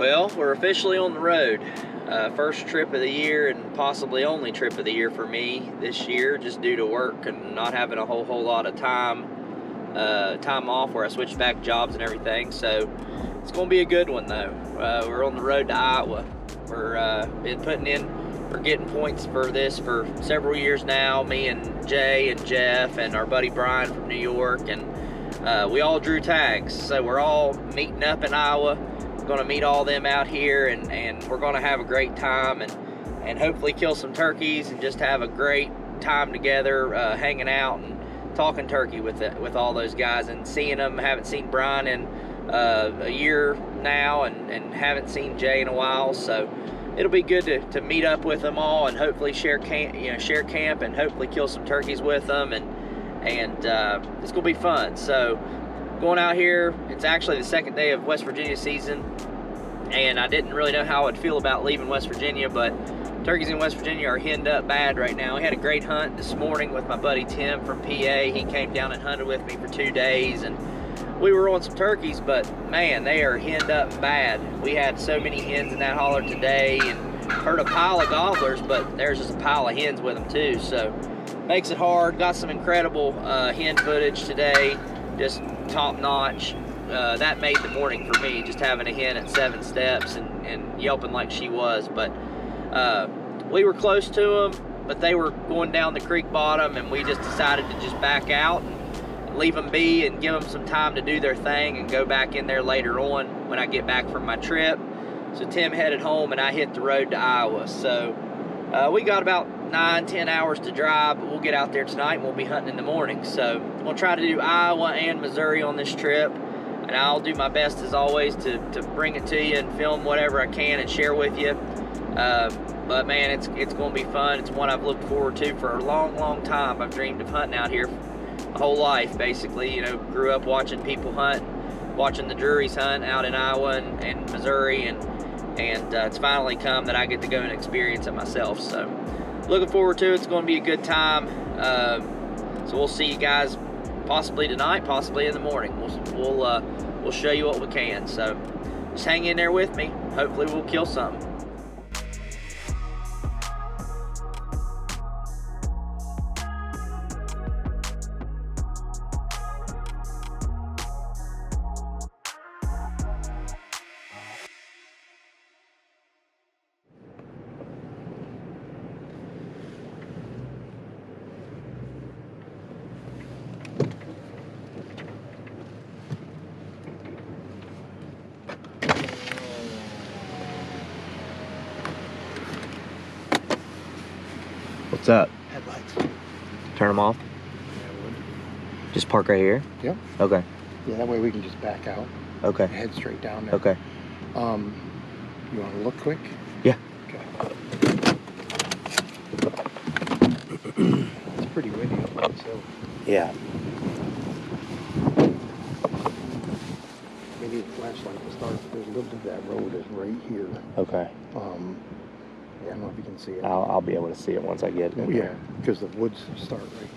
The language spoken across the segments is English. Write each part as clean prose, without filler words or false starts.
Well, we're officially on the road. First trip of the year and possibly only trip of the year for me this year, just due to work and not having a whole lot of time off where I switched back jobs and everything. So it's going to be a good one though. We're on the road to Iowa. We're been putting in for getting points for this for several years now. Me and Jay and Jeff and our buddy Brian from New York, and we all drew tags. So we're all meeting up in Iowa. Going to meet all them out here, and we're going to have a great time and hopefully kill some turkeys and just have a great time together, hanging out and talking turkey with all those guys and seeing them. Haven't seen Brian in a year now, and haven't seen Jay in a while, so it'll be good to meet up with them all and hopefully share camp and hopefully kill some turkeys with them, and it's gonna be fun. So going out here, it's actually the second day of West Virginia season, and I didn't really know how I'd feel about leaving West Virginia, but turkeys in West Virginia are henned up bad right now. We had a great hunt this morning with my buddy Tim from PA. He came down and hunted with me for 2 days, and we were on some turkeys, but man, they are henned up bad. We had so many hens in that holler today, and heard a pile of gobblers, but there's just a pile of hens with them too, so makes it hard. Got some incredible hen footage today, just top notch. That made the morning for me, just having a hen at 7 steps and yelping like she was. But we were close to them, but they were going down the creek bottom, and we just decided to just back out and leave them be and give them some time to do their thing and go back in there later on when I get back from my trip. So Tim headed home and I hit the road to Iowa. So we got about 9-10 hours to drive, but we'll get out there tonight and we'll be hunting in the morning. So we'll try to do Iowa and Missouri on this trip, and I'll do my best as always to bring it to you and film whatever I can and share with you. But man, it's going to be fun. It's one I've looked forward to for a long time. I've dreamed of hunting out here my whole life, basically. You know, grew up watching people hunt, watching the Drurys hunt out in Iowa and Missouri, and it's finally come that I get to go and experience it myself. So looking forward to it. It's going to be a good time. So we'll see you guys possibly tonight, possibly in the morning. We'll show you what we can. So just hang in there with me. Hopefully we'll kill something. What's up? Headlights. Turn them off? Yeah, I would. Just park right here? Yep. Okay. Yeah, that way we can just back out. Okay. Head straight down there. Okay. You want to look quick? Yeah. Okay. It's pretty windy up on this hill. Yeah. We need a flashlight to start. There's a little bit of that road is right here. Okay. Yeah, I don't know if you can see it. I'll be able to see it once I get in. Yeah, because the woods start right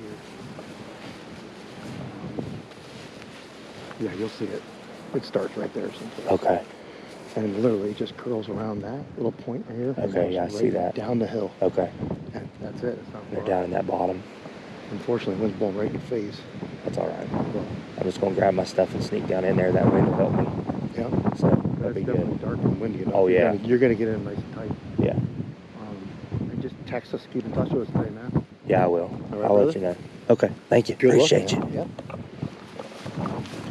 here. Yeah, you'll see it. It starts right there. Okay. And literally it just curls around that little point right here. Okay, yeah, I see that. Down the hill. Okay. And that's it. It's not They're far. down in that bottom. Unfortunately, wind's blowing right in your face. That's all right. I'm just going to grab my stuff and sneak down in there. That wind will help me. Yeah. So that'll That's be definitely good. dark and windy enough. Oh, yeah. You're gonna get in nice and tight. Yeah. And just text us, keep in touch with us today, man. Yeah, I will. All right, I'll let brother? you know. Okay. Thank you. Good Appreciate luck, you. man. Yep.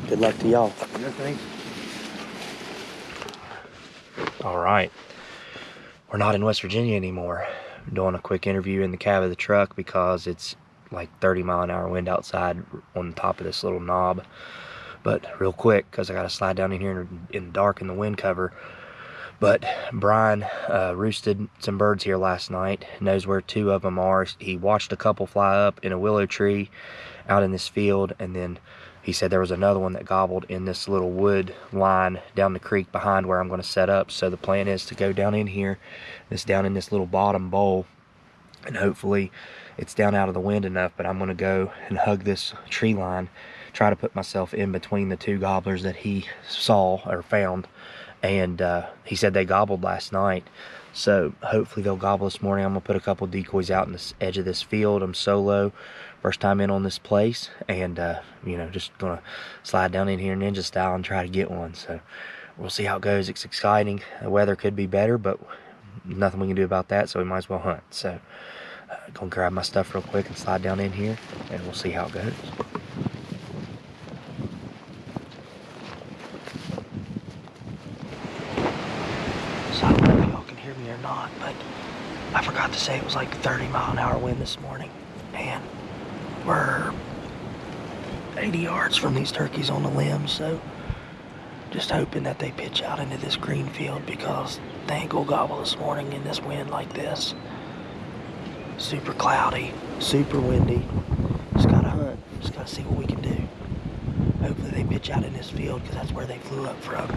Good luck to y'all. Yeah, thanks. All right. We're not in West Virginia anymore. I'm doing a quick interview in the cab of the truck because it's like 30-mile-an-hour wind outside on the top of this little knob. But real quick, because I got to slide down in here in the dark in the wind cover. But Brian roosted some birds here last night. Knows where 2 of them are. He watched a couple fly up in a willow tree out in this field, and then he said there was another one that gobbled in this little wood line down the creek behind where I'm going to set up. So the plan is to go down in here, down in this little bottom bowl, and hopefully it's down out of the wind enough, but I'm going to go and hug this tree line, try to put myself in between the 2 gobblers that he saw or found, and he said they gobbled last night. So hopefully they'll gobble this morning. I'm gonna put a couple decoys out in the edge of this field. I'm solo, first time in on this place, and you know, just gonna slide down in here ninja style and try to get one. So we'll see how it goes. It's exciting. The weather could be better, but nothing we can do about that, so we might as well hunt. So gonna grab my stuff real quick and slide down in here, and we'll see how it goes. So I don't know if y'all can hear me or not, but I forgot to say it was like 30-mile-an-hour wind this morning, and we're 80 yards from these turkeys on the limb, so just hoping that they pitch out into this green field, because they ain't gonna gobble this morning in this wind like this. Super cloudy, super windy. Just gotta hunt, just gotta see what we can do. Hopefully they pitch out in this field, because that's where they flew up from.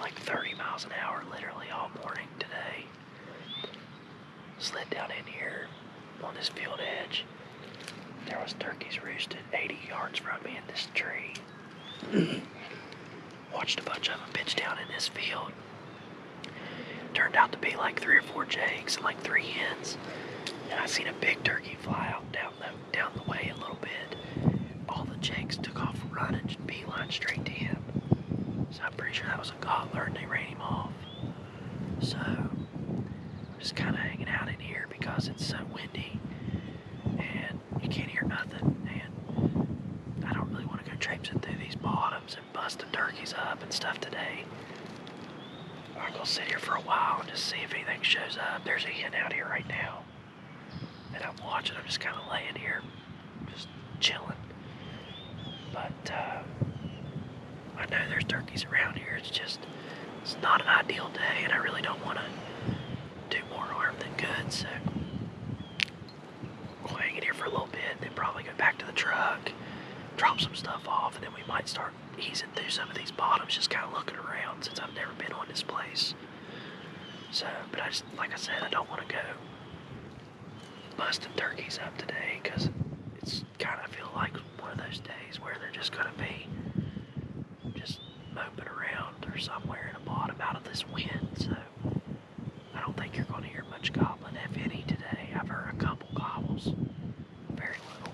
Like 30 miles an hour literally all morning today. Slid down in here on this field edge. There was turkeys roosted 80 yards from me in this tree. Watched a bunch of them pitch down in this field. Turned out to be like 3 or 4 jakes and like 3 hens. And I seen a big turkey fly out down the way a little bit. All the jakes took off running, beeline straight to him. So I'm pretty sure that was a gobbler and they ran him off. So I'm just kind of hanging out in here because it's so windy and you can't hear nothing. And I don't really want to go traipsing through these bottoms and busting turkeys up and stuff today. I'm gonna sit here for a while and just see if anything shows up. There's a hen out here right now. And I'm watching, I'm just kind of laying here, just chilling. But I know there's turkeys around here. It's not an ideal day, and I really don't want to do more harm than good, so we'll hang in here for a little bit, then probably go back to the truck, drop some stuff off, and then we might start easing through some of these bottoms, just kind of looking around since I've never been on this place. So, but I just, like I said, I don't want to go busting turkeys up today, because it's kind of feel like one of those days where they're just going to be just moping around or somewhere in a bottom out of this wind. So I don't think you're going to hear much gobbling, if any, today. I've heard a couple gobbles, very little.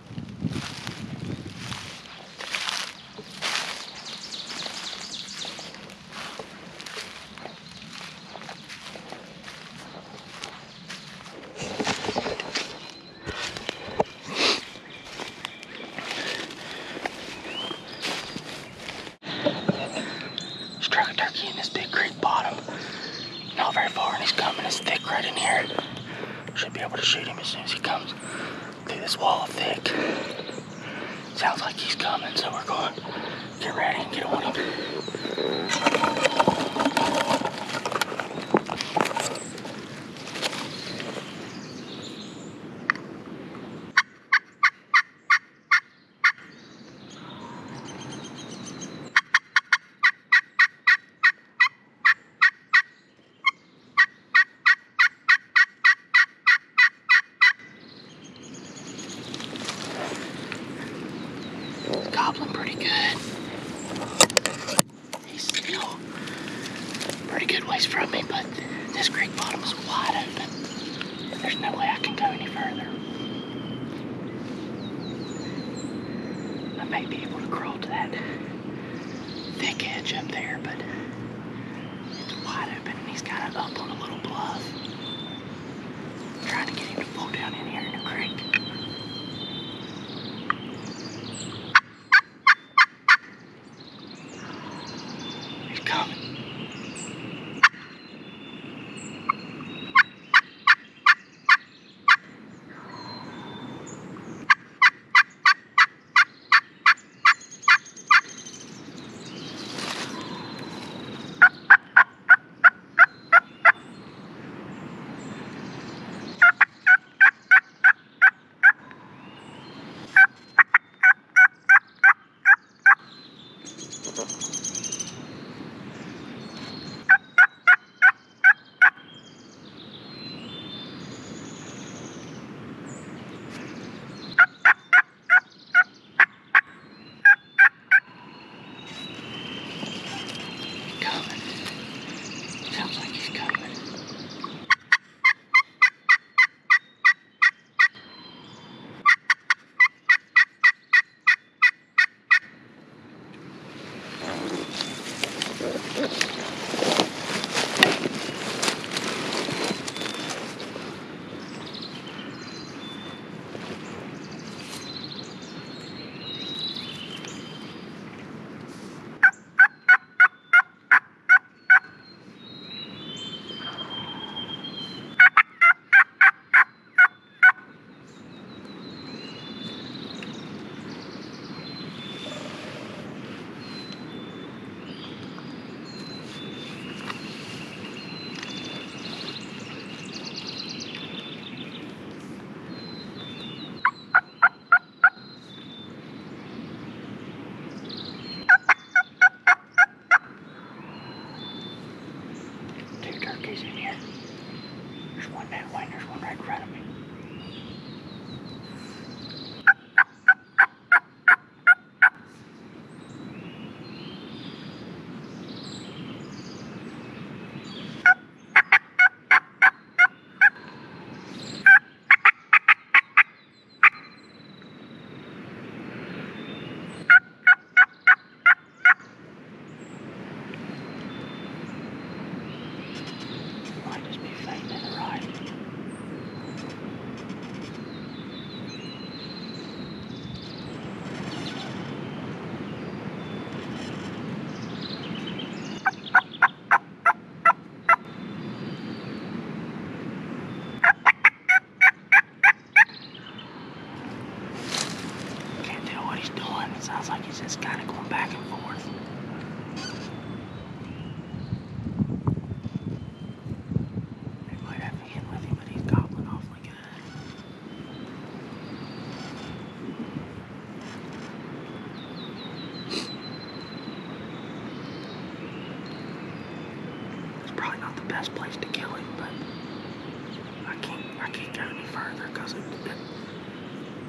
Struck a turkey in this big creek bottom. Not very far, and he's coming. It's thick right in here. Should be able to shoot him as soon as he comes through this wall of thick. Sounds like he's coming, so we're going to get ready and get on him. Gobbling pretty good. He's still pretty good ways from me, but this creek bottom is wide open. There's no way I can go any further. I may be able to crawl to that thick edge up there, but it's wide open and he's kind of up on a little bluff. I'm trying to get him to fall down in here in the creek. Coming. It sounds like he's just kind of going back and forth. They might have to hit with him, but he's gobbling awfully good. It's probably not the best place to kill him, but I can't go any further because it's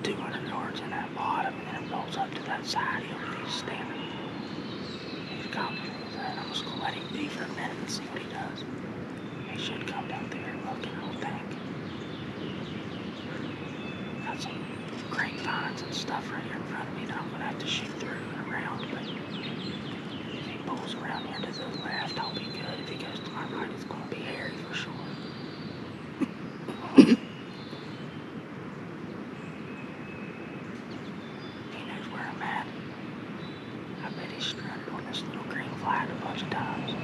200 yards in that bottom, and then it rolls up to that side hill that he's standing. He's gobbling with that. I'm just gonna let him be for a minute and see what he does. He should come down there and look, I don't think. Got some grapevines and stuff right here in front of me that I'm gonna have to shoot through and around, but if he pulls around here to the left, I'll be good. If he goes to my right, it's gonna be hairy for sure. He knows where I'm at. I bet he's strutted on this little green flag a bunch of times.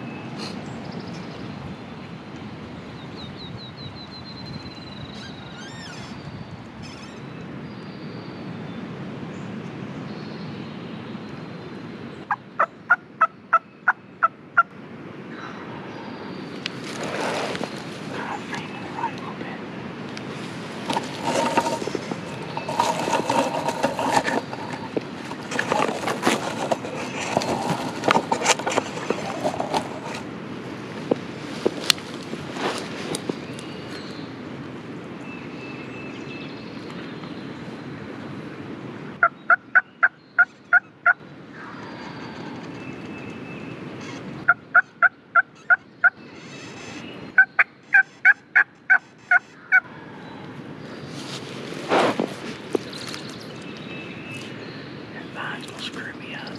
Screw me up.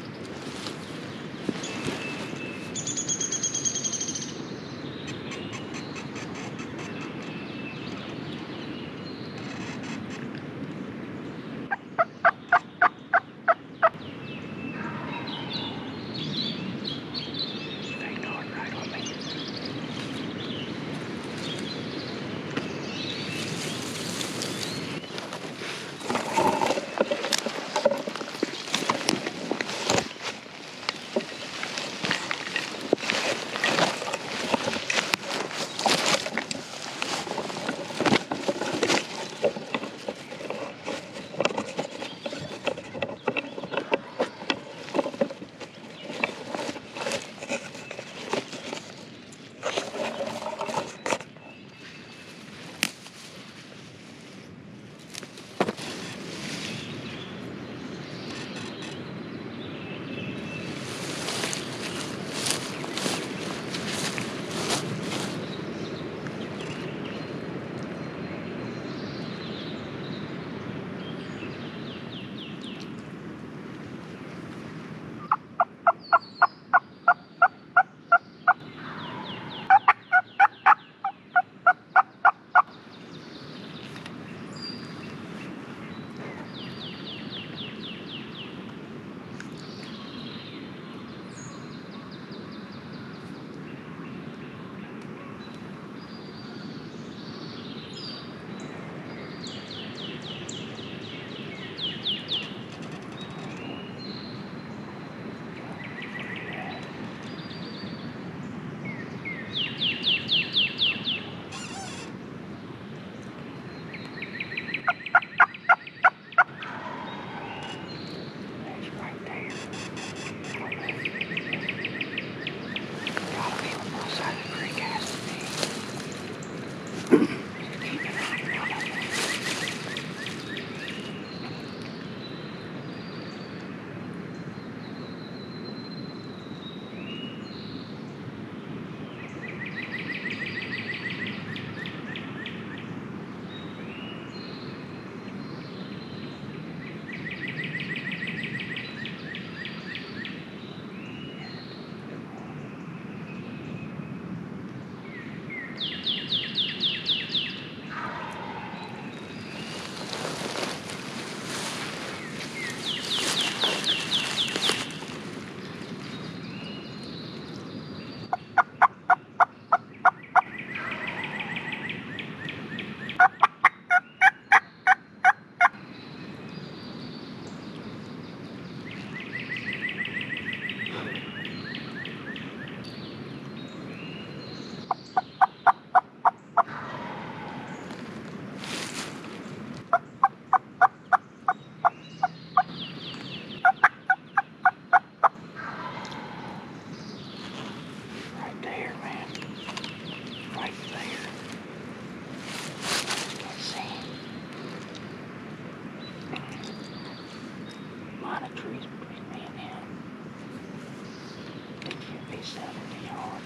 They gnawed right on me. that tree's pretty man down. It can't be 70 yards.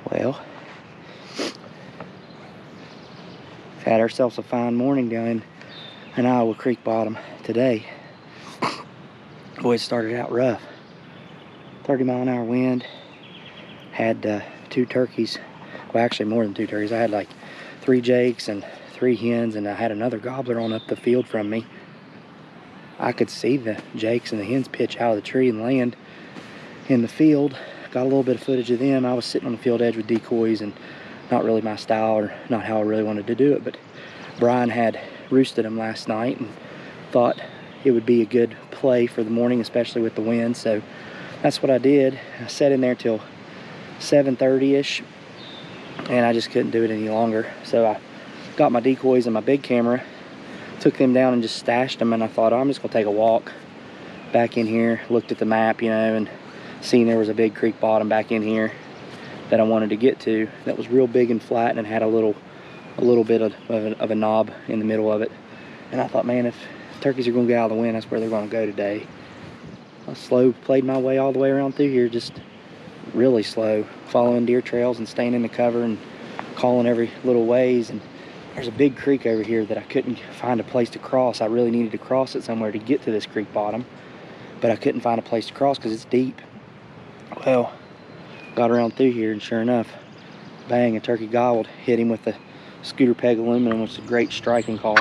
Well, we've had ourselves a fine morning down in Iowa Creek bottom today. Boy, it started out rough. 30-mile-an-hour wind. Had 2 turkeys. Well, actually more than 2 turkeys. I had like 3 jakes and 3 hens, and I had another gobbler on up the field from me. I could see the jakes and the hens pitch out of the tree and land in the field. Got a little bit of footage of them. I was sitting on the field edge with decoys, and not really my style or not how I really wanted to do it, but Brian had roosted them last night and thought it would be a good play for the morning, especially with the wind. So that's what I did. I sat in there till 7:30ish, and I just couldn't do it any longer. So I got my decoys and my big camera, took them down and just stashed them, and I thought, oh, I'm just gonna take a walk back in here. Looked at the map, you know, and seen there was a big creek bottom back in here that I wanted to get to that was real big and flat and had a little bit of a knob in the middle of it. And I thought, man, if turkeys are gonna get out of the wind, that's where they're gonna go today. I played my way all the way around through here, just really slow, following deer trails and staying in the cover and calling every little ways. And there's a big creek over here that I couldn't find a place to cross. I really needed to cross it somewhere to get to this creek bottom, but I couldn't find a place to cross because it's deep. Well, got around through here, and sure enough, bang, a turkey gobbled. Hit him with the scooter peg aluminum, which is a great striking call,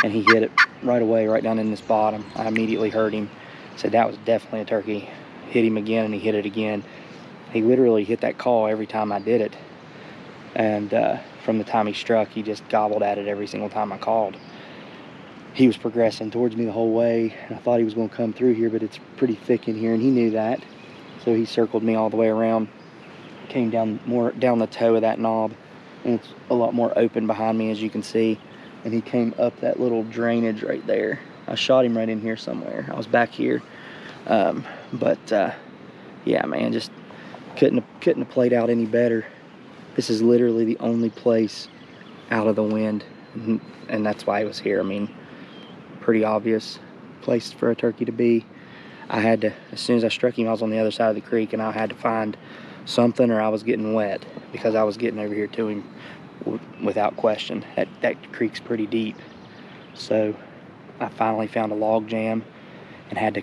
and he hit it right away, right down in this bottom. I immediately heard him. Said that was definitely a turkey. Hit him again, and he hit it again. He literally hit that call every time I did it, and from the time he struck, he just gobbled at it every single time I called. He was progressing towards me the whole way, and I thought he was going to come through here, but it's pretty thick in here, and he knew that. So he circled me all the way around, came down the toe of that knob, and it's a lot more open behind me, as you can see. And he came up that little drainage right there. I shot him right in here somewhere. I was back here, yeah, man, just couldn't have played out any better. This is literally the only place out of the wind, and that's why he was here. I mean, pretty obvious place for a turkey to be. I had to, as soon as I struck him, I was on the other side of the creek, and I had to find something or I was getting wet, because I was getting over here to him without question. That creek's pretty deep. So I finally found a log jam and had to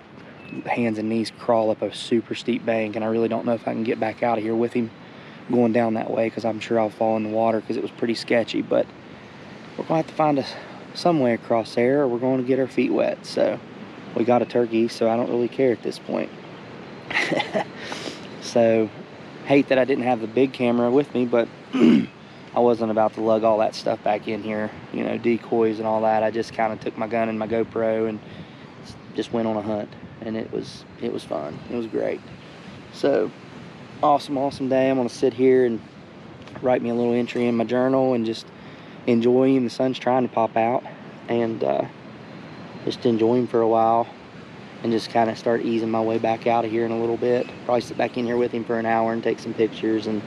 hands and knees crawl up a super steep bank, and I really don't know if I can get back out of here with him going down that way, because I'm sure I'll fall in the water, because it was pretty sketchy. But we're going to have to find some way across there, or we're going to get our feet wet. So we got a turkey, so I don't really care at this point. So hate that I didn't have the big camera with me, but I wasn't about to lug all that stuff back in here, you know, decoys and all that. I just kind of took my gun and my GoPro and just went on a hunt, and it was fun. It was great. So awesome day. I'm gonna sit here and write me a little entry in my journal and just enjoy him. The sun's trying to pop out, and just enjoy him for a while, and just kind of start easing my way back out of here in a little bit. Probably sit back in here with him for an hour and take some pictures and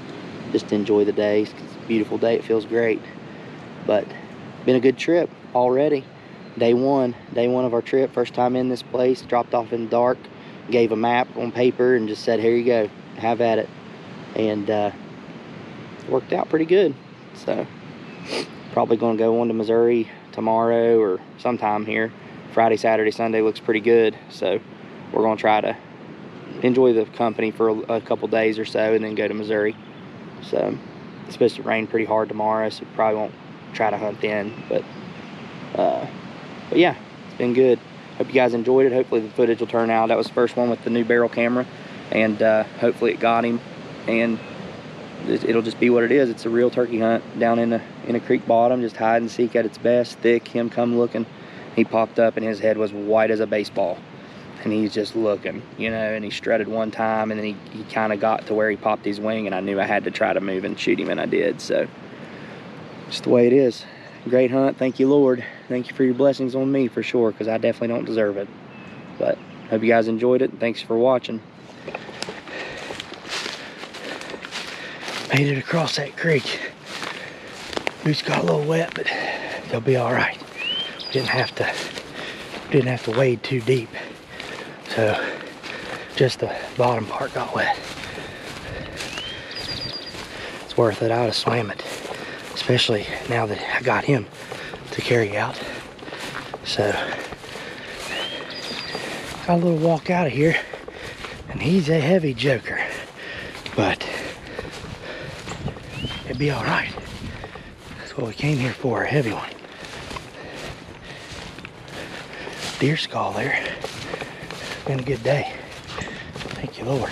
just enjoy the day. It's a beautiful day. It feels great. But been a good trip already. Day one of our trip. First time in this place. Dropped off in the dark. Gave a map on paper and just said, here you go. Have at it. And worked out pretty good. So probably going to go on to Missouri tomorrow or sometime here. Friday, Saturday, Sunday looks pretty good. So we're going to try to enjoy the company for a couple days or so and then go to Missouri. So it's supposed to rain pretty hard tomorrow, so probably won't try to hunt then. But yeah, it's been good. Hope you guys enjoyed it. Hopefully the footage will turn out. That was the first one with the new barrel camera, and hopefully it got him. And it'll just be what it is. It's a real turkey hunt down in a creek bottom, just hide and seek at its best. Thick, him come looking. He popped up and his head was white as a baseball. And he's just looking, you know, and he strutted one time, and then he kind of got to where he popped his wing, and I knew I had to try to move and shoot him, and I did. So just the way it is. Great hunt. Thank you, Lord. Thank you for your blessings on me for sure, because I definitely don't deserve it. But hope you guys enjoyed it. Thanks for watching. Made it across that creek. Boots got a little wet, but they'll be all right. Didn't have to wade too deep. So just the bottom part got wet. It's worth it. I would have swam it, especially now that I got him to carry out. So got a little walk out of here, and he's a heavy joker, but it'd be all right. That's what we came here for, a heavy one. Deer skull there. Been a good day. Thank you, Lord.